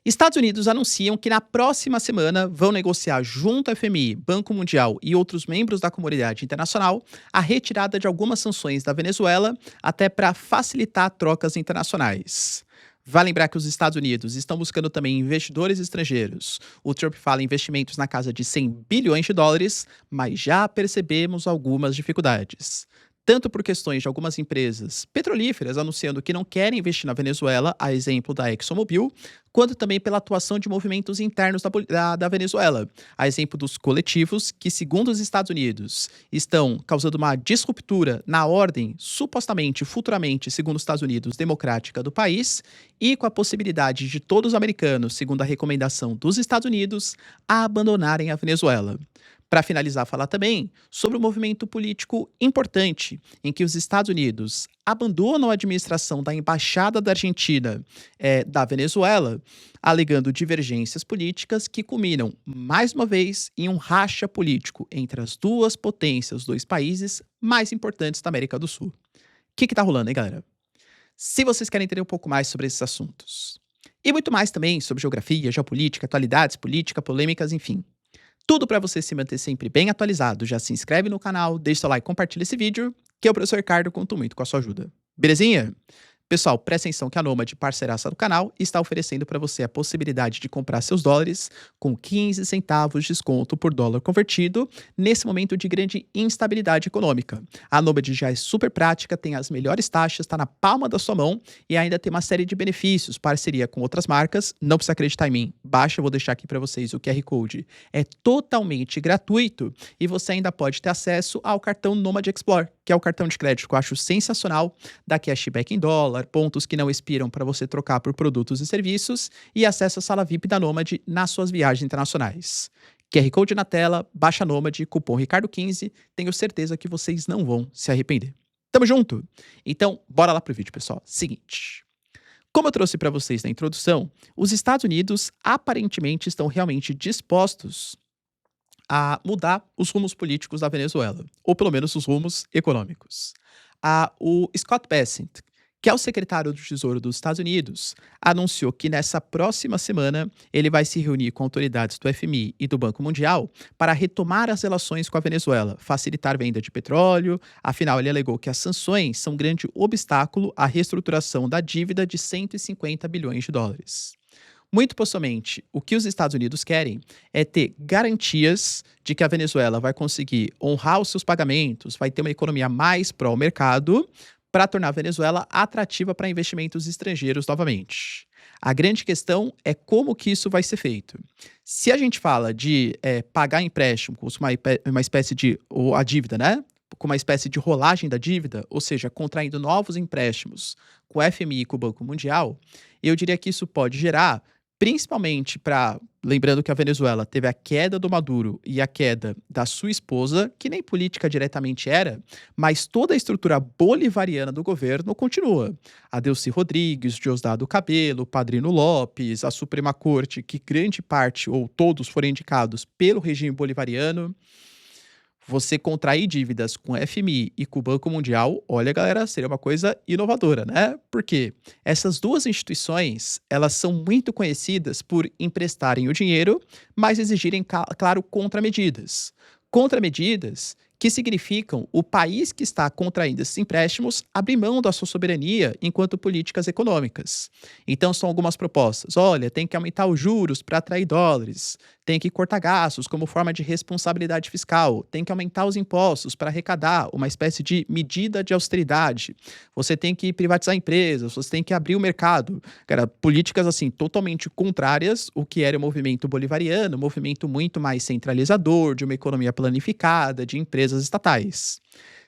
Estados Unidos anunciam que na próxima semana vão negociar junto ao FMI, Banco Mundial e outros membros da comunidade internacional a retirada de algumas sanções da Venezuela, até para facilitar trocas internacionais. Vale lembrar que os Estados Unidos estão buscando também investidores estrangeiros. O Trump fala em investimentos na casa de 100 bilhões de dólares, mas já percebemos algumas dificuldades. Tanto por questões de algumas empresas petrolíferas anunciando que não querem investir na Venezuela, a exemplo da ExxonMobil, quanto também pela atuação de movimentos internos da Venezuela, a exemplo dos coletivos que, segundo os Estados Unidos, estão causando uma disruptura na ordem, supostamente, futuramente, segundo os Estados Unidos, democrática do país, e com a possibilidade de todos os americanos, segundo a recomendação dos Estados Unidos, a abandonarem a Venezuela. Para finalizar, falar também sobre um movimento político importante em que os Estados Unidos abandonam a administração da embaixada da Argentina da Venezuela, alegando divergências políticas que culminam, mais uma vez, em um racha político entre as duas potências, os dois países mais importantes da América do Sul. O que está rolando, hein, galera? Se vocês querem entender um pouco mais sobre esses assuntos, e muito mais também sobre geografia, geopolítica, atualidades, política, polêmicas, enfim, tudo para você se manter sempre bem atualizado. Já se inscreve no canal, deixa seu like e compartilha esse vídeo, que eu, professor Ricardo, conto muito com a sua ajuda. Belezinha? Pessoal, presta atenção que a Nomad, parceiraça do canal, está oferecendo para você a possibilidade de comprar seus dólares com 15 centavos de desconto por dólar convertido nesse momento de grande instabilidade econômica. A Nomad já é super prática, tem as melhores taxas, está na palma da sua mão e ainda tem uma série de benefícios, parceria com outras marcas. Não precisa acreditar em mim, baixa, eu vou deixar aqui para vocês o QR Code. É totalmente gratuito e você ainda pode ter acesso ao cartão Nomad Explore, que é o cartão de crédito que eu acho sensacional, dá cashback em dólar, pontos que não expiram para você trocar por produtos e serviços e acesso à sala VIP da Nomad nas suas viagens internacionais. QR Code na tela, baixa a Nomad, cupom Ricardo15, tenho certeza que vocês não vão se arrepender. Tamo junto? Então, bora lá pro vídeo, pessoal. Seguinte. Como eu trouxe para vocês na introdução, os Estados Unidos aparentemente estão realmente dispostos a mudar os rumos políticos da Venezuela, ou pelo menos os rumos econômicos. O Scott Bessent, que é o secretário do Tesouro dos Estados Unidos, anunciou que nessa próxima semana ele vai se reunir com autoridades do FMI e do Banco Mundial para retomar as relações com a Venezuela, facilitar a venda de petróleo. Afinal, ele alegou que as sanções são um grande obstáculo à reestruturação da dívida de 150 bilhões de dólares. Muito possivelmente, o que os Estados Unidos querem é ter garantias de que a Venezuela vai conseguir honrar os seus pagamentos, vai ter uma economia mais pró-mercado, para tornar a Venezuela atrativa para investimentos estrangeiros novamente. A grande questão é como que isso vai ser feito. Se a gente fala de pagar empréstimo com uma espécie de, ou a dívida, né? Com uma espécie de rolagem da dívida, ou seja, contraindo novos empréstimos com o FMI e com o Banco Mundial, eu diria que isso pode gerar, principalmente para, lembrando que a Venezuela teve a queda do Maduro e a queda da sua esposa, que nem política diretamente era, mas toda a estrutura bolivariana do governo continua. A Delcy Rodrigues, Diosdado Cabello, Padrino Lopes, a Suprema Corte, que grande parte ou todos foram indicados pelo regime bolivariano. Você contrair dívidas com o FMI e com o Banco Mundial, olha, galera, seria uma coisa inovadora, né? Porque essas duas instituições, elas são muito conhecidas por emprestarem o dinheiro, mas exigirem, claro, contramedidas. Contramedidas que significam o país que está contraindo esses empréstimos abrir mão da sua soberania enquanto políticas econômicas. Então, são algumas propostas. Olha, tem que aumentar os juros para atrair dólares, tem que cortar gastos como forma de responsabilidade fiscal, tem que aumentar os impostos para arrecadar, uma espécie de medida de austeridade. Você tem que privatizar empresas, você tem que abrir o mercado. Cara, políticas assim totalmente contrárias ao que era o movimento bolivariano, um movimento muito mais centralizador, de uma economia planificada, de empresas estatais.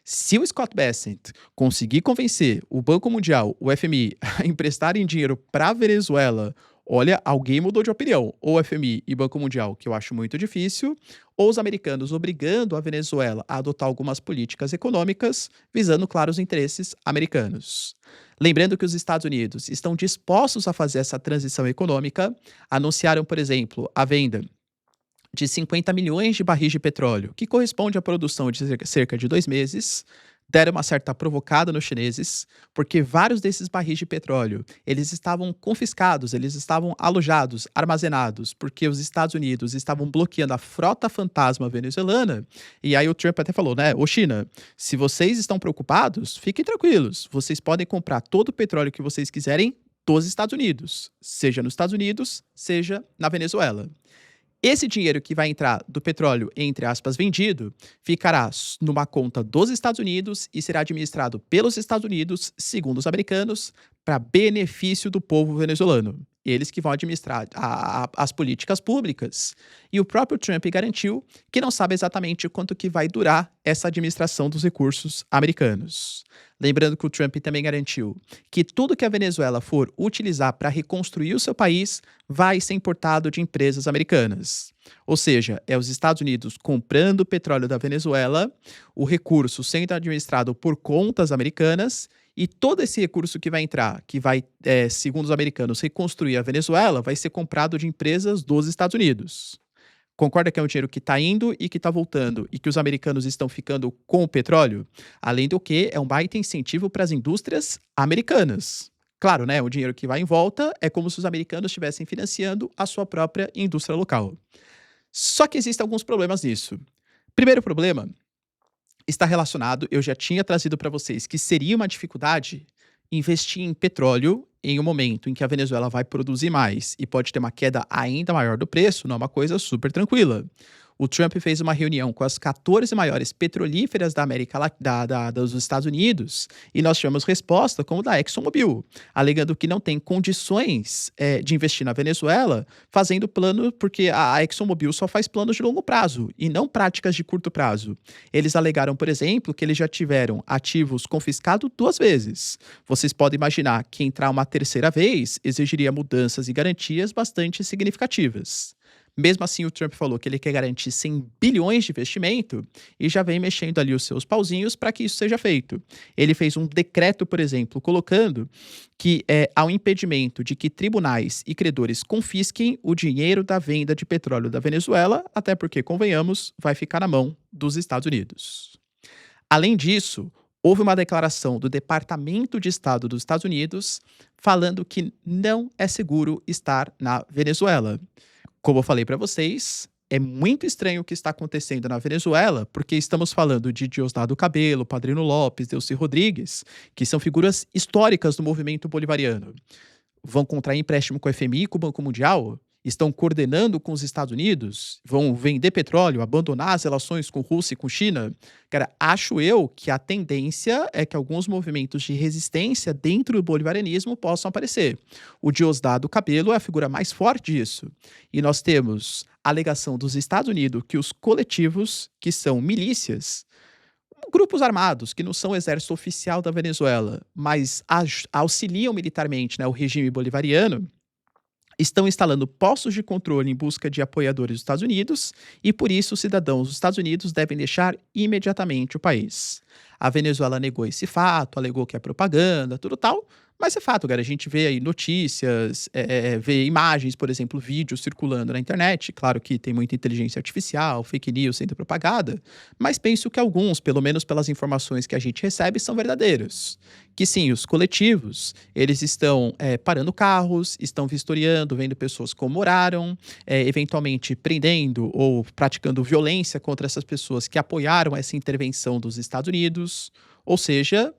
Se o Scott Bessent conseguir convencer o Banco Mundial, o FMI, a emprestarem dinheiro para a Venezuela, olha, alguém mudou de opinião. Ou FMI e Banco Mundial, que eu acho muito difícil, ou os americanos obrigando a Venezuela a adotar algumas políticas econômicas, visando, claro, os interesses americanos. Lembrando que os Estados Unidos estão dispostos a fazer essa transição econômica, anunciaram, por exemplo, a venda de 50 milhões de barris de petróleo, que corresponde à produção de cerca de 2 meses, deram uma certa provocada nos chineses, porque vários desses barris de petróleo, eles estavam confiscados, eles estavam alojados, armazenados, porque os Estados Unidos estavam bloqueando a frota fantasma venezuelana. E aí o Trump até falou, né, ô China, se vocês estão preocupados, fiquem tranquilos, vocês podem comprar todo o petróleo que vocês quiserem dos Estados Unidos, seja nos Estados Unidos, seja na Venezuela. Esse dinheiro que vai entrar do petróleo, entre aspas, vendido, ficará numa conta dos Estados Unidos e será administrado pelos Estados Unidos, segundo os americanos, para benefício do povo venezuelano. Eles que vão administrar as políticas públicas. E o próprio Trump garantiu que não sabe exatamente quanto que vai durar essa administração dos recursos americanos. Lembrando que o Trump também garantiu que tudo que a Venezuela for utilizar para reconstruir o seu país vai ser importado de empresas americanas. Ou seja, é os Estados Unidos comprando o petróleo da Venezuela, o recurso sendo administrado por contas americanas e todo esse recurso que vai entrar, que vai, segundo os americanos, reconstruir a Venezuela, vai ser comprado de empresas dos Estados Unidos. Concorda que é um dinheiro que está indo e que está voltando e que os americanos estão ficando com o petróleo? Além do que, é um baita incentivo para as indústrias americanas. Claro, né? O dinheiro que vai em volta é como se os americanos estivessem financiando a sua própria indústria local. Só que existem alguns problemas nisso. Primeiro problema está relacionado, eu já tinha trazido para vocês que seria uma dificuldade investir em petróleo em um momento em que a Venezuela vai produzir mais e pode ter uma queda ainda maior do preço, não é uma coisa super tranquila. O Trump fez uma reunião com as 14 maiores petrolíferas da América dos Estados Unidos e nós tivemos resposta como da ExxonMobil, alegando que não tem condições de investir na Venezuela, fazendo plano, porque a ExxonMobil só faz planos de longo prazo e não práticas de curto prazo. Eles alegaram, por exemplo, que eles já tiveram ativos confiscados 2 vezes. Vocês podem imaginar que entrar uma terceira vez exigiria mudanças e garantias bastante significativas. Mesmo assim, o Trump falou que ele quer garantir 100 bilhões de investimento e já vem mexendo ali os seus pauzinhos para que isso seja feito. Ele fez um decreto, por exemplo, colocando que há um impedimento de que tribunais e credores confisquem o dinheiro da venda de petróleo da Venezuela, até porque, convenhamos, vai ficar na mão dos Estados Unidos. Além disso, houve uma declaração do Departamento de Estado dos Estados Unidos falando que não é seguro estar na Venezuela. Como eu falei para vocês, é muito estranho o que está acontecendo na Venezuela, porque estamos falando de Diosdado Cabello, Padrino Lopes, Delcy Rodrigues, que são figuras históricas do movimento bolivariano. Vão contrair empréstimo com o FMI e com o Banco Mundial? Estão coordenando com os Estados Unidos? Vão vender petróleo, abandonar as relações com Rússia e com China? Cara, acho eu que a tendência é que alguns movimentos de resistência dentro do bolivarianismo possam aparecer. O Diosdado Cabello é a figura mais forte disso. E nós temos a alegação dos Estados Unidos que os coletivos, que são milícias, grupos armados, que não são o exército oficial da Venezuela, mas auxiliam militarmente, né, o regime bolivariano, estão instalando postos de controle em busca de apoiadores dos Estados Unidos e, por isso, os cidadãos dos Estados Unidos devem deixar imediatamente o país. A Venezuela negou esse fato, alegou que é propaganda, tudo tal, mas é fato, cara. A gente vê aí notícias, vê imagens, por exemplo, vídeos circulando na internet. Claro que tem muita inteligência artificial, fake news sendo propagada, mas penso que alguns, pelo menos pelas informações que a gente recebe, são verdadeiros. Que sim, os coletivos, eles estão parando carros, estão vistoriando, vendo pessoas como moraram, eventualmente prendendo ou praticando violência contra essas pessoas que apoiaram essa intervenção dos Estados Unidos. Ou seja,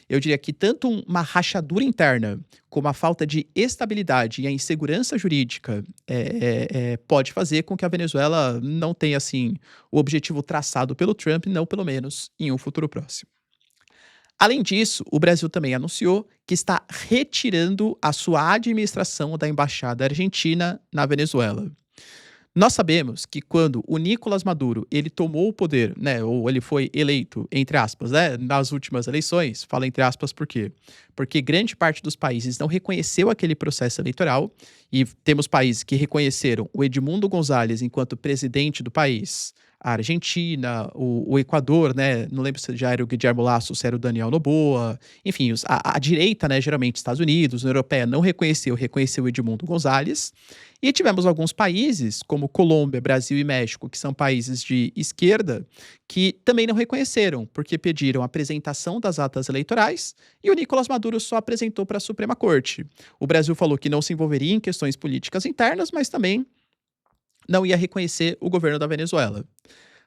eu diria que tanto uma rachadura interna como a falta de estabilidade e a insegurança jurídica pode fazer com que a Venezuela não tenha, assim, o objetivo traçado pelo Trump, não pelo menos em um futuro próximo. Além disso, o Brasil também anunciou que está retirando a sua administração da embaixada argentina na Venezuela. Nós sabemos que quando o Nicolás Maduro ele tomou o poder, né, ou ele foi eleito, entre aspas, né, nas últimas eleições, fala entre aspas por quê? Porque grande parte dos países não reconheceu aquele processo eleitoral e temos países que reconheceram o Edmundo González enquanto presidente do país, a Argentina, o Equador, né, não lembro se já era o Guillermo Lasso, se era o Daniel Noboa, enfim, a direita, né, geralmente Estados Unidos, União Europeia não reconheceu, reconheceu o Edmundo Gonzalez, e tivemos alguns países, como Colômbia, Brasil e México, que são países de esquerda, que também não reconheceram, porque pediram a apresentação das atas eleitorais e o Nicolás Maduro só apresentou para a Suprema Corte. O Brasil falou que não se envolveria em questões políticas internas, mas também não ia reconhecer o governo da Venezuela.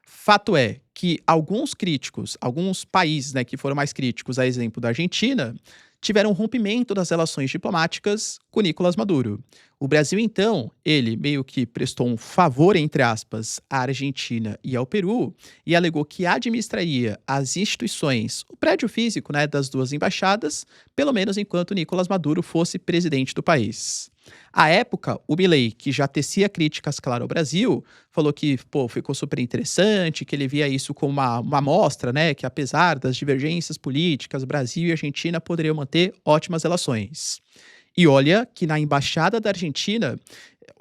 Fato é que alguns críticos, alguns países, né, que foram mais críticos, a exemplo da Argentina, tiveram um rompimento das relações diplomáticas com Nicolás Maduro. O Brasil, então, ele meio que prestou um favor, entre aspas, à Argentina e ao Peru e alegou que administraria as instituições, o prédio físico, né, das duas embaixadas, pelo menos enquanto Nicolás Maduro fosse presidente do país. À época, o Milei, que já tecia críticas, claro, ao Brasil, falou que, pô, ficou super interessante, que ele via isso como uma amostra, né, que apesar das divergências políticas, Brasil e Argentina poderiam manter ótimas relações. E olha que na embaixada da Argentina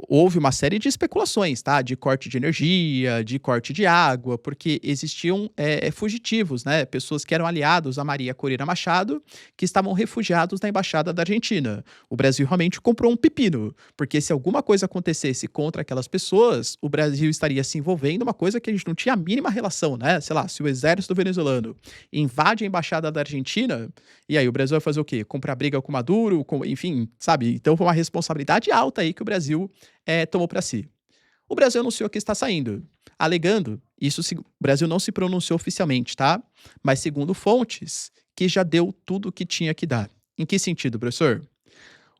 houve uma série de especulações, tá? De corte de energia, de corte de água, porque existiam fugitivos, né? Pessoas que eram aliados a Maria Corina Machado, que estavam refugiados na embaixada da Argentina. O Brasil realmente comprou um pepino, porque se alguma coisa acontecesse contra aquelas pessoas, o Brasil estaria se envolvendo uma coisa que a gente não tinha a mínima relação, né? Sei lá, se o exército venezuelano invade a embaixada da Argentina, e aí o Brasil vai fazer o quê? Comprar briga com Maduro, enfim, sabe? Então foi uma responsabilidade alta aí que o Brasil tomou para si. O Brasil anunciou que está saindo, alegando, o Brasil não se pronunciou oficialmente, tá? Mas segundo fontes, que já deu tudo o que tinha que dar. Em que sentido, professor?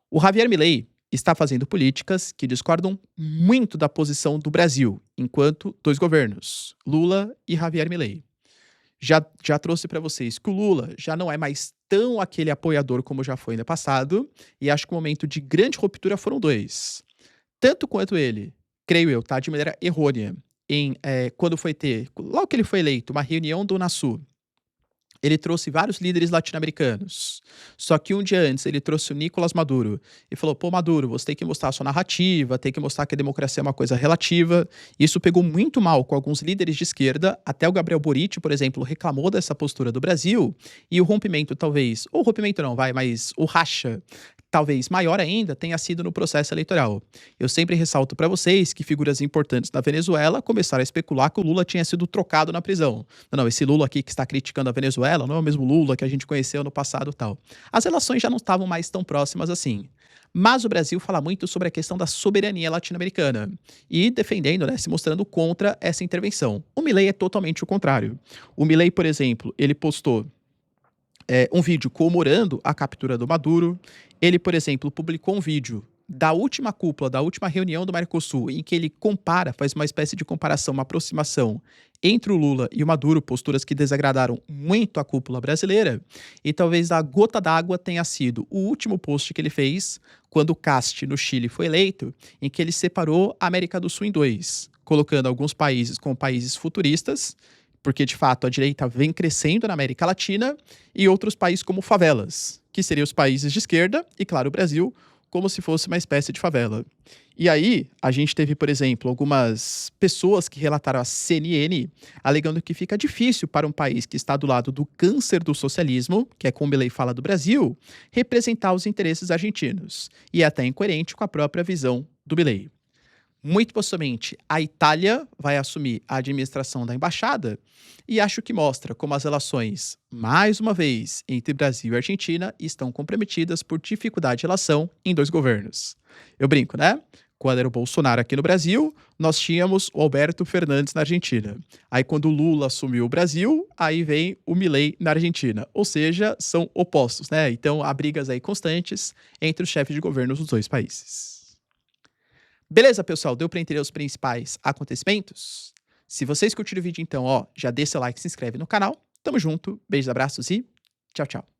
O Javier Milei está fazendo políticas que discordam muito da posição do Brasil, enquanto dois governos, Lula e Javier Milei. Já trouxe para vocês que o Lula já não é mais tão aquele apoiador como já foi no passado, e acho que o momento de grande ruptura foram dois. Tanto quanto ele, creio eu, tá, de maneira errônea, quando foi ter, logo que ele foi eleito, uma reunião do Unasul, ele trouxe vários líderes latino-americanos. Só que um dia antes ele trouxe o Nicolás Maduro e falou: pô, Maduro, você tem que mostrar a sua narrativa, tem que mostrar que a democracia é uma coisa relativa. Isso pegou muito mal com alguns líderes de esquerda. Até o Gabriel Boric, por exemplo, reclamou dessa postura do Brasil. E o rompimento, talvez, ou rompimento não, vai, mas o racha talvez maior ainda, tenha sido no processo eleitoral. Eu sempre ressalto para vocês que figuras importantes da Venezuela começaram a especular que o Lula tinha sido trocado na prisão. Não, esse Lula aqui que está criticando a Venezuela não é o mesmo Lula que a gente conheceu no passado e tal. As relações já não estavam mais tão próximas assim. Mas o Brasil fala muito sobre a questão da soberania latino-americana e defendendo, né, se mostrando contra essa intervenção. O Milei é totalmente o contrário. O Milei, por exemplo, ele postou um vídeo comemorando a captura do Maduro. Ele, por exemplo, publicou um vídeo da última cúpula, da última reunião do Mercosul, em que ele compara, faz uma espécie de comparação, uma aproximação entre o Lula e o Maduro, posturas que desagradaram muito a cúpula brasileira, e talvez a gota d'água tenha sido o último post que ele fez quando o Cast no Chile foi eleito, em que ele separou a América do Sul em dois, colocando alguns países como países futuristas, porque de fato a direita vem crescendo na América Latina, e outros países como favelas, que seriam os países de esquerda, e claro, o Brasil, como se fosse uma espécie de favela. E aí, a gente teve, por exemplo, algumas pessoas que relataram à CNN, alegando que fica difícil para um país que está do lado do câncer do socialismo, que é como Milei fala do Brasil, representar os interesses argentinos, e é até incoerente com a própria visão do Milei. Muito possivelmente, a Itália vai assumir a administração da embaixada e acho que mostra como as relações, mais uma vez, entre Brasil e Argentina estão comprometidas por dificuldade de relação em dois governos. Eu brinco, né? Quando era o Bolsonaro aqui no Brasil, nós tínhamos o Alberto Fernandes na Argentina. Aí quando o Lula assumiu o Brasil, aí vem o Milei na Argentina. Ou seja, são opostos, né? Então há brigas aí constantes entre os chefes de governo dos dois países. Beleza, pessoal? Deu para entender os principais acontecimentos? Se vocês curtiram o vídeo, então, ó, já deixa seu like, se inscreve no canal. Tamo junto, beijos, abraços e tchau, tchau.